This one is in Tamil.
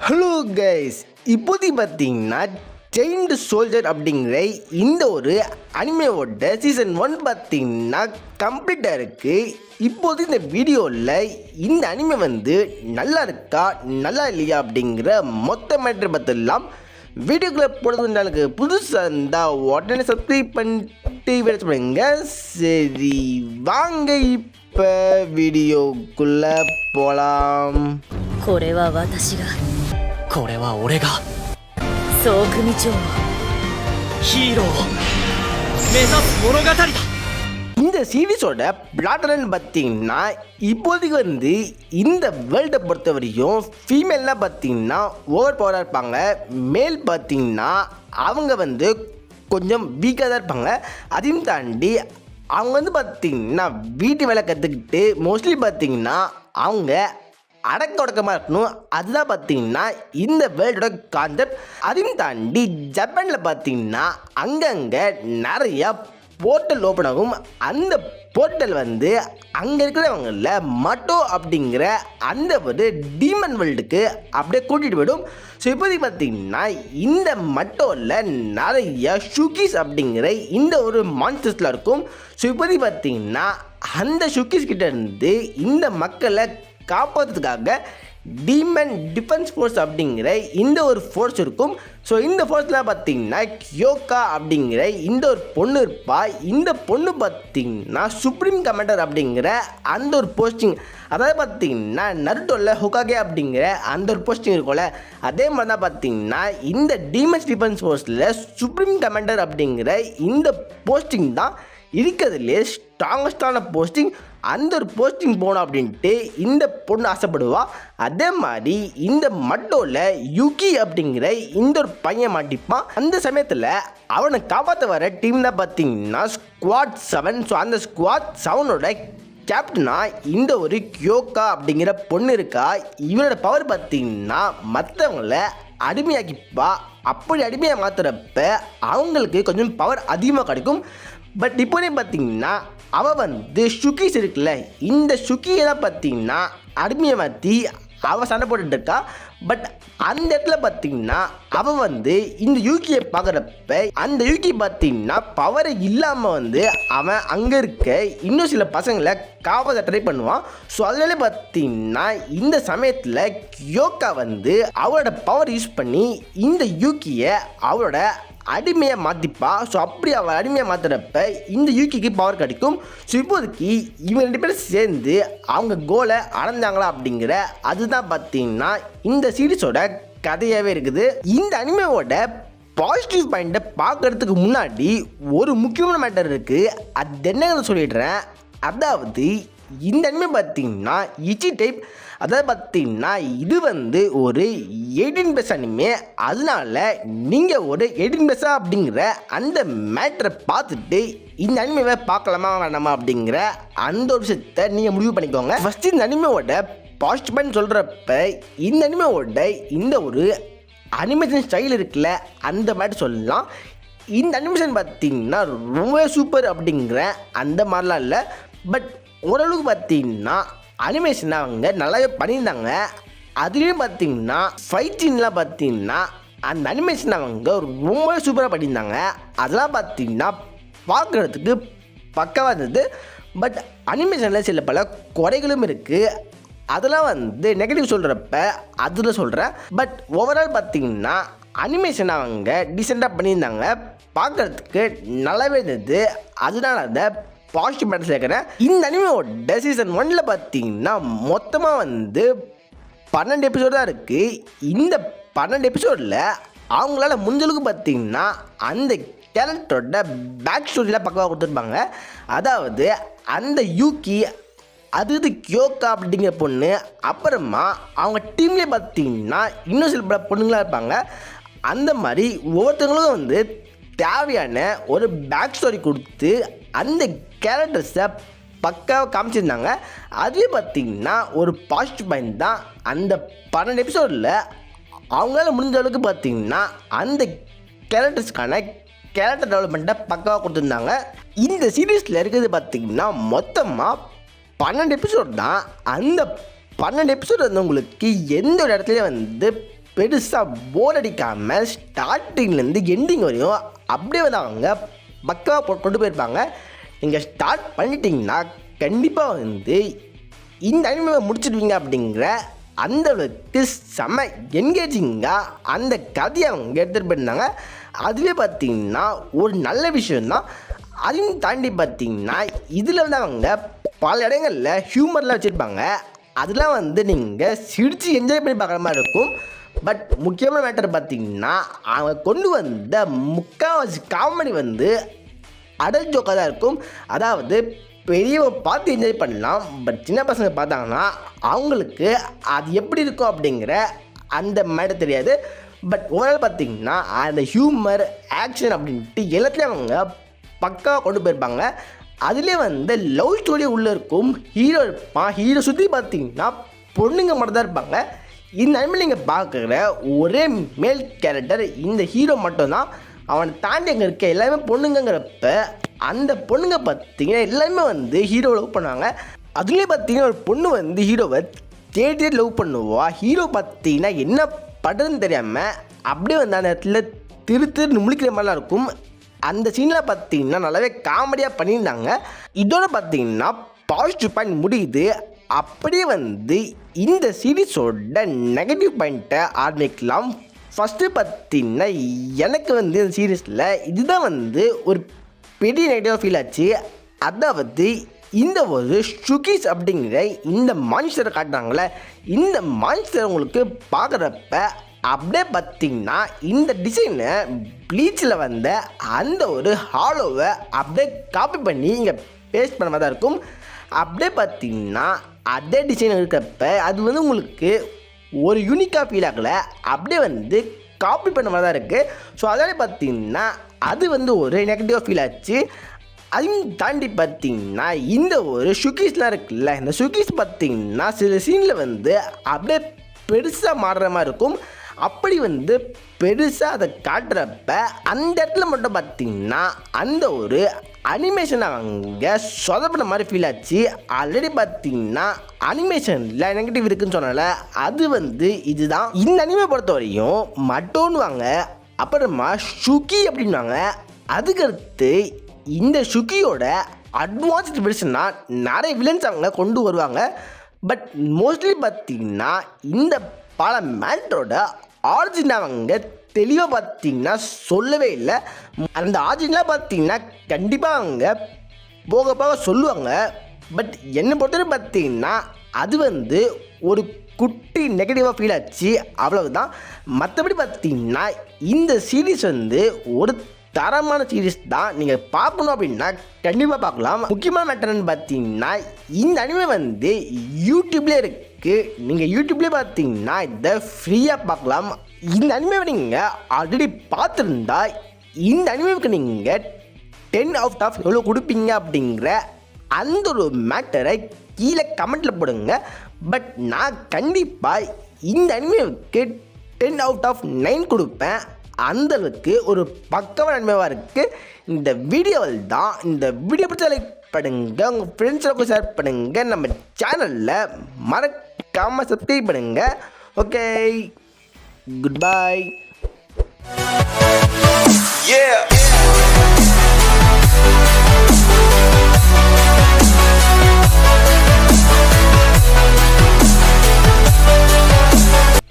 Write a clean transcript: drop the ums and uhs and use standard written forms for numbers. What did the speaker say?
ஹலோ கைஸ், இப்போதைக்கு பார்த்தீங்கன்னா செயின்டு சோல்ஜர் அப்படிங்கிற இந்த ஒரு அனிமேவோட சீசன் 1 பார்த்தீங்கன்னா கம்ப்ளீட்டாக இருக்குது. இப்போது இந்த வீடியோவில் இந்த அனிமே வந்து நல்லா இருக்கா நல்லா இல்லையா அப்படிங்கிற மொத்த மேட்ரு பார்த்துடலாம். வீடியோக்குள்ளே போடுறது எனக்கு புதுசாக இருந்தால் உடனே சப்ஸ்கிரைப் பண்ணிட்டு வீடியோ பண்ணுங்க. சரி வாங்க இப்போ வீடியோக்குள்ளே போகலாம். これは私がこれは俺が総組長のヒーローを目指す物語だ。இந்த சீரீஸோட பிளாட்டர்னு பார்த்தீங்கன்னா இப்போதைக்கு வந்து இந்த வேர்ல்டை பொறுத்த வரையும் ஃபீமேல்லாம் பார்த்தீங்கன்னா ஓவர் பவராக இருப்பாங்க. மேல் பார்த்தீங்கன்னா அவங்க வந்து கொஞ்சம் வீக்காக தான் இருப்பாங்க. அதையும் தாண்டி அவங்க வந்து பார்த்தீங்கன்னா வீட்டு வேலை கற்றுக்கிட்டு மோஸ்ட்லி பார்த்தீங்கன்னா அவங்க அடக்க ஒடக்கமாக இருக்கணும். அதுதான் பார்த்தீங்கன்னா இந்த வேர்ல்டோட கான்செப்ட். அதையும் தாண்டி ஜப்பானில் பார்த்தீங்கன்னா அங்கங்கே நிறையா போர்ட்டல் ஓப்பன் ஆகும். அந்த போர்ட்டல் வந்து அங்கே இருக்கிறவங்கள மட்டோ அப்படிங்கிற அந்த ஒரு டீமன் வேர்ல்டுக்கு அப்படியே கூட்டிகிட்டு போயிடும். ஸோ இப்போதைக்கு பார்த்தீங்கன்னா இந்த மட்டோவில் நிறைய ஷுகிஸ் அப்படிங்கிற இந்த ஒரு மான்ஸ்டர்ஸ்லாம் இருக்கும். ஸோ இப்போதைக்கு பார்த்தீங்கன்னா அந்த ஷுகிஸ் கிட்ட இருந்து இந்த மக்களை காப்பாற்றுறதுக்காக டீமன் டிஃபென்ஸ் ஃபோர்ஸ் அப்படிங்கிற இந்த ஒரு ஃபோர்ஸ் இருக்கும். ஸோ இந்த ஃபோர்ஸில் பார்த்தீங்கன்னா கியோக்கா அப்படிங்கிற இந்த ஒரு பொண்ணு இருப்பா. இந்த பொண்ணு பார்த்தீங்கன்னா சுப்ரீம் கமாண்டர் அப்படிங்கிற அந்த ஒரு போஸ்டிங், அதாவது பார்த்தீங்கன்னா நருட்டோவில் ஹொகாகே அப்படிங்கிற அந்த ஒரு போஸ்டிங் இருக்கும்ல, அதே மாதிரி தான் பார்த்தீங்கன்னா இந்த டீமன்ஸ் டிஃபென்ஸ் ஃபோர்ஸில் சுப்ரீம் கமாண்டர் அப்படிங்கிற இந்த போஸ்டிங் தான் இருக்கிறதுலே ஸ்ட்ராங்கஸ்டான போஸ்டிங். அந்த ஒரு போஸ்டிங் போகணும் அப்படின்ட்டு இந்த பொண்ணு ஆசைப்படுவா. அதே மாதிரி இந்த மட்டோவில் யுகி அப்படிங்கிற இந்த ஒரு பையன் மாட்டிப்பான். அந்த சமயத்தில் அவனை காப்பாற்ற வர டீம் தான் பார்த்தீங்கன்னா ஸ்குவாட் 7. ஸோ அந்த ஸ்குவாட் 7ஓட கேப்டனா இந்த ஒரு கியோக்கா அப்படிங்கிற பொண்ணு இருக்கா. இவனோட பவர் பார்த்தீங்கன்னா மற்றவங்கள அடிமையாக்கிப்பா. அப்படி அடிமையாக மாற்றுறப்ப அவங்களுக்கு கொஞ்சம் பவர் அதிகமாக கிடைக்கும். பட் இப்போதே பார்த்தீங்கன்னா அவள் வந்து ஷுகிஸ் இருக்குல்ல, இந்த ஷுகியை தான் பார்த்தீங்கன்னா அடிமையை மாற்றி அவள் சண்டை போட்டுட்டு இருக்கா. பட் அந்த இடத்துல பார்த்தீங்கன்னா அவள் வந்து இந்த யூகியை பார்க்குறப்ப அந்த யூகி பார்த்தீங்கன்னா பவர் இல்லாமல் வந்து அவன் அங்கே இருக்க இன்னும் சில பசங்களை காப்பாற்ற ட்ரை பண்ணுவான். ஸோ அதனால பார்த்தீங்கன்னா இந்த சமயத்தில் கியோக்கா வந்து அவளோட பவர் யூஸ் பண்ணி இந்த யூகியை அவளோட அடிமையாக மாற்றிப்பா. ஸோ அப்படி அவள் அடிமையாக மாற்றுறப்ப இந்த யூகிக்கு பவர் கிடைக்கும். ஸோ இப்போதைக்கு இவங்க 2 பேரும் சேர்ந்து அவங்க கோலை அடைஞ்சாங்களா அப்படிங்கிற அதுதான் பார்த்தீங்கன்னா இந்த சீரீஸோட கதையாகவே இருக்குது. இந்த அனிமேவோட பாசிட்டிவ் பாயிண்ட்டை பார்க்குறதுக்கு முன்னாடி ஒரு முக்கியமான மேட்டர் இருக்குது. அது என்னன்னு சொல்லிடுறேன். அதாவது இந்த அனிமே பார்த்தீங்கன்னா இச்சி டைப், அதாவது பார்த்தீங்கன்னா இது வந்து ஒரு 18+ அனிமே. அதனால நீங்கள் ஒரு 18+ அப்படிங்கிற அந்த மேட்ரை பார்த்துட்டு இந்த அனிமேவை பார்க்கலாமா வேணாமா அப்படிங்கிற அந்த ஒரு விஷயத்தை நீங்கள் முடிவு பண்ணிக்கோங்க. ஃபஸ்ட்டு இந்த அனிமேவோட பாசிட்டிவ் பாயிண்ட் சொல்கிறப்ப இந்த அனிமேவோட இந்த ஒரு அனிமேஷன் ஸ்டைல் இருக்குல்ல அந்த மாதிரி சொல்லலாம். இந்த அனிமேஷன் பார்த்தீங்கன்னா ரொம்ப சூப்பர் அப்படிங்கிற அந்த மாதிரிலாம் இல்லை. பட் ஓரளவுக்கு பார்த்தீங்கன்னா அனிமேஷன் அவங்க நல்லாவே பண்ணியிருந்தாங்க. அதுலேயும் பார்த்தீங்கன்னா ஃபைட் சீன்லாம் பார்த்தீங்கன்னா அந்த அனிமேஷன் அவங்க ரொம்ப சூப்பராக பண்ணியிருந்தாங்க. அதெல்லாம் பார்த்தீங்கன்னா பார்க்குறதுக்கு பக்கவாக இருந்தது. பட் அனிமேஷனில் சில பல குறைகளும் இருக்குது. அதெல்லாம் வந்து நெகட்டிவ் சொல்கிறப்ப அதில் சொல்கிறேன். பட் ஓவரால் பார்த்தீங்கன்னா அனிமேஷன் அவங்க டீசெண்டாக பண்ணியிருந்தாங்க. பார்க்குறதுக்கு நல்லாவே இருந்தது. அதனால அந்த பாசிட்டிவ் மேட்டர் சேர்க்குறேன். இந்த அனிமேவோட சீசன் 1 பார்த்தீங்கன்னா மொத்தமாக வந்து 12 எபிசோடு தான் இருக்குது. இந்த 12 எபிசோடில் அவங்களால முடிஞ்சளவுக்கு பார்த்தீங்கன்னா அந்த கேரக்டரோட பேக் ஸ்டோரியில் பக்கவாக கொடுத்துருப்பாங்க. அதாவது அந்த யூகி, அது கியோக்கா அப்படிங்கிற பொண்ணு, அப்புறமா அவங்க டீம்லேயே பார்த்தீங்கன்னா இன்னும் சில பொண்ணுங்களாக இருப்பாங்க. அந்த மாதிரி ஒவ்வொருத்தவங்களுக்கும் வந்து தேவையான ஒரு பேக் ஸ்டோரி கொடுத்து அந்த கேரக்டர்ஸை பக்காவாக காமிச்சிருந்தாங்க. அதுவே பார்த்திங்கன்னா ஒரு பாசிட்டிவ் பாயிண்ட் தான். அந்த 12 எபிசோடில் அவங்களால முடிஞ்ச அளவுக்கு பார்த்திங்கன்னா அந்த கேரக்டர்ஸ்க்கான கேரக்டர் டெவலப்மெண்ட்டை பக்காவாக கொடுத்துருந்தாங்க. இந்த சீரீஸில் இருக்கிறது பார்த்திங்கன்னா மொத்தமாக 12 எபிசோட் தான். அந்த 12 எபிசோட் வந்து உங்களுக்கு எந்த ஒரு இடத்துலையும் வந்து பெருசாக போர் அடிக்காமல் ஸ்டார்டிங்லேருந்து எண்டிங் வரையும் அப்படியே வந்து அவங்க பக்காவாக கொண்டு போயிருப்பாங்க. நீங்கள் ஸ்டார்ட் பண்ணிட்டீங்கன்னா கண்டிப்பாக வந்து இந்த அனிமே முடிச்சிடுவீங்க அப்படிங்கிற அந்த அளவுக்கு செம்ம என்கேஜிங்காக அந்த கதையை அவங்க எடுத்துகிட்டு போயிருந்தாங்க. அதுவே பார்த்திங்கன்னா ஒரு நல்ல விஷயந்தான். அதையும் தாண்டி பார்த்திங்கன்னா இதில் வந்து அவங்க பல இடங்களில் ஹியூமர்லாம் வச்சுருப்பாங்க. அதெல்லாம் வந்து நீங்கள் சிரித்து என்ஜாய் பண்ணி பார்க்குற மாதிரி இருக்கும். பட் முக்கியமான மேட்டர் பார்த்திங்கன்னா அவங்க கொண்டு வந்த முக்கால்வாசி காமெடி வந்து அடல் ஜோக்காக தான் இருக்கும். அதாவது பெரியவங்க பார்த்து என்ஜாய் பண்ணலாம், பட் சின்ன பசங்க பார்த்தாங்கன்னா அவங்களுக்கு அது எப்படி இருக்கும் அப்படிங்கிற அந்த மேட்டர் தெரியாது. பட் ஓவரால் பார்த்திங்கன்னா அந்த ஹியூமர் ஆக்ஷன் அப்படின்ட்டு எல்லாத்துலேயும் அவங்க பக்காவாக கொண்டு போயிருப்பாங்க. அதுலேயே வந்து லவ் ஸ்டோரி உள்ளே இருக்கும். ஹீரோ இருப்பான், ஹீரோ சுற்றி பார்த்திங்கன்னா பொண்ணுங்க மட்டும் தான் இருப்பாங்க. இந்த அனிமே நீங்கள் பார்க்குற ஒரே மேல் கேரக்டர் இந்த ஹீரோ மட்டும்தான். அவனை தாண்டி அங்கே இருக்க எல்லாமே பொண்ணுங்கிறப்ப அந்த பொண்ணுங்க பார்த்திங்கன்னா எல்லாருமே வந்து ஹீரோவை லவ் பண்ணுவாங்க. அதுலேயே பார்த்திங்கன்னா ஒரு பொண்ணு வந்து ஹீரோவை தேடி லவ் பண்ணுவா. ஹீரோ பார்த்திங்கன்னா என்ன படுறதுன்னு தெரியாமல் அப்படியே வந்து அந்த இடத்துல திரு முழிக்கிற மாதிரிலாம் இருக்கும். அந்த சீனில் பார்த்திங்கன்னா நல்லாவே காமெடியாக பண்ணியிருந்தாங்க. இதோட பார்த்திங்கன்னா பாசிட்டிவ் பாயிண்ட் முடியுது. அப்படியே வந்து இந்த சீரீஸோட நெகட்டிவ் பாயிண்ட்டை ஆரம்பிக்கலாம். ஃபஸ்ட்டு பார்த்திங்கன்னா எனக்கு வந்து இந்த சீரீஸில் இதுதான் வந்து ஒரு பெரிய நெகட்டிவாக ஃபீல் ஆச்சு. அதாவது இந்த ஒரு ஷுகிஸ் அப்படிங்கிற இந்த மான்ஸ்டரை காட்டுறாங்களே, இந்த மான்ஸ்டர் உங்களுக்கு பார்க்குறப்ப அப்படியே பார்த்திங்கன்னா இந்த டிசைனை ப்ளீச்சில் வந்த அந்த ஒரு ஹாலோவை அப்படியே காப்பி பண்ணி இங்கே பேஸ்ட் பண்ண மாதிரி தான் இருக்கும். அப்படியே பார்த்திங்கன்னா அதே டிசைன் இருக்கிறப்ப அது வந்து உங்களுக்கு ஒரு யூனிக்காக ஃபீல் ஆகலை, அப்படியே வந்து காப்பி பண்ண மாதிரி தான் இருக்குது. ஸோ அதனால் பார்த்திங்கன்னா அது வந்து ஒரு நெகட்டிவாக ஃபீல் ஆச்சு. அதையும் தாண்டி பார்த்திங்கன்னா இந்த ஒரு ஷுகீஸ்லாம் இருக்குல்ல, இந்த ஷுகீஸ் பார்த்திங்கன்னா சில சீனில் வந்து அப்படியே பெருசாக மாறுற மாதிரி இருக்கும். அப்படி வந்து பெருசாக அதை காட்டுறப்ப அந்த இடத்துல மட்டும் பார்த்திங்கன்னா அந்த ஒரு அனிமேஷன் அவங்க சொதப்பின மாதிரி ஃபீல் ஆச்சு. ஆல்ரெடி பார்த்திங்கன்னா அனிமேஷனில் நெகட்டிவ் இருக்குதுன்னு சொன்னால அது வந்து இதுதான். இந்த அனிமே பொறுத்த வரையும் மட்டோன்னுவாங்க, அப்புறமா ஷுகி அப்படின்வாங்க. அதுக்கடுத்து இந்த ஷுகியோட அட்வான்ஸ்டு வெர்ஷனாக நிறைய வில்லன்ஸ் அவங்க கொண்டு வருவாங்க. பட் மோஸ்ட்லி பார்த்திங்கன்னா இந்த பல மேட்டரோட ஆரிஜின் அவங்க தெளிவாக பார்த்திங்கன்னா சொல்லவே இல்லை. அந்த ஆரிஜின்லாம் பார்த்திங்கன்னா கண்டிப்பாக அவங்க போக போக சொல்லுவாங்க. பட் என்னை பொறுத்தவரை பார்த்திங்கன்னா அது வந்து ஒரு குட்டி நெகட்டிவாக ஃபீல் ஆச்சு, அவ்வளவுதான். மற்றபடி பார்த்திங்கன்னா இந்த சீரீஸ் வந்து ஒரு தரமான சீரீஸ் தான். நீங்கள் பார்க்கணும் அப்படின்னா கண்டிப்பாக பார்க்கலாம். முக்கியமான மேட்டர்னு பார்த்தீங்கன்னா இந்த அனிமே வந்து யூடியூப்லேயே இருக்குது. நீங்கள் யூடியூப்லேயே பார்த்தீங்கன்னா இதை ஃப்ரீயாக பார்க்கலாம். இந்த அனிமேவை நீங்கள் ஆல்ரெடி பார்த்துருந்தா இந்த அனிமேவுக்கு நீங்கள் 10 out of எவ்வளோ கொடுப்பீங்க அப்படிங்கிற அந்த ஒரு மேட்டரை கீழே கமெண்ட்டில் போடுங்க. பட் நான் கண்டிப்பாக இந்த அனிமேவுக்கு 10 out of 9 கொடுப்பேன். அந்தளவுக்கு ஒரு பக்கமான அனிமேவாக இருக்குது. இந்த வீடியோவில் தான். இந்த வீடியோ பிடிச்ச லைக் பண்ணுங்கள், உங்கள் ஃப்ரெண்ட்ஸுக்கு ஷேர் பண்ணுங்கள், நம்ம சேனலில் மறக்காமல் சப்ஸ்கிரைப் பண்ணுங்கள். Okay, good bye. Yeah.